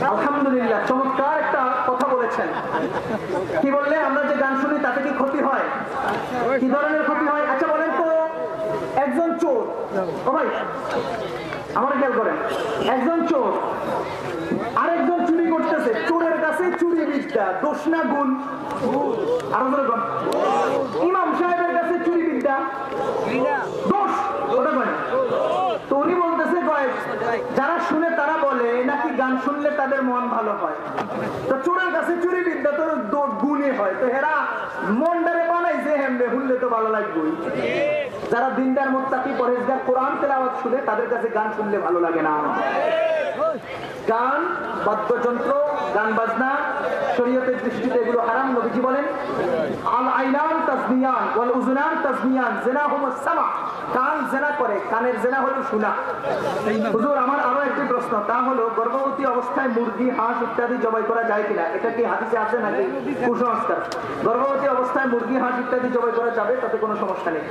আলহামদুলিল্লাহ, চমৎকার একটা কথা বলেছেন। কি বললে? আমরা যে গান শুনি তাতে কি ক্ষতি হয়? কি ধরনের ক্ষতি হয়? আচ্ছা বলেন তো, একজন চোর, ও ভাই আমার খেয়াল করেন, একজন চোর আরেকজন চুরি করতেছে, চোরের কাছে চুরি বিদ্যা দোষ না গুণ? আরো বলুন, ইমাম সাহেবের কাছে চুরি বিদ্যা দোষ, ওটা কয়। তো উনি বলতেছে যারা শুনে তারা বলে নাকি গান শুনলে তাদের মন ভালো হয়। তো চোরের কাছে চুরি বিদ্যা তো গুণে হয়, তো হেরা মনটারে বানাইছে হেমনে, শুনলে তো ভালো লাগবেই। যারা দিনদার মুত্তাকি পরহেজগার কোরআন তেলাওয়াত শুনে তাদের কাছে গান শুনলে ভালো লাগে না। গান, বাদ্যযন্ত্র, গান বাজনা শরীয়তের দৃষ্টিতে এগুলো হারাম। নবীজি বলেন আল আইনান তাজনিয়ান ওয়াল উযুনান তাজনিয়ান জিনাহুমুস সামা। কান জিনা করে, কানের জিনা হলো শোনা। হুজুর, আমার আরো একটি প্রশ্ন, তা হলো গর্ভবতী অবস্থায় মুরগি, হাঁস ইত্যাদি জবাই করা যায় কিনা? এটা কি হাদিসে আছে নাকি কুসংস্কার? গর্ভবতী অবস্থায় মুরগি, হাঁস ইত্যাদি জবাই করা যাবে, তাতে কোনো সমস্যা নেই।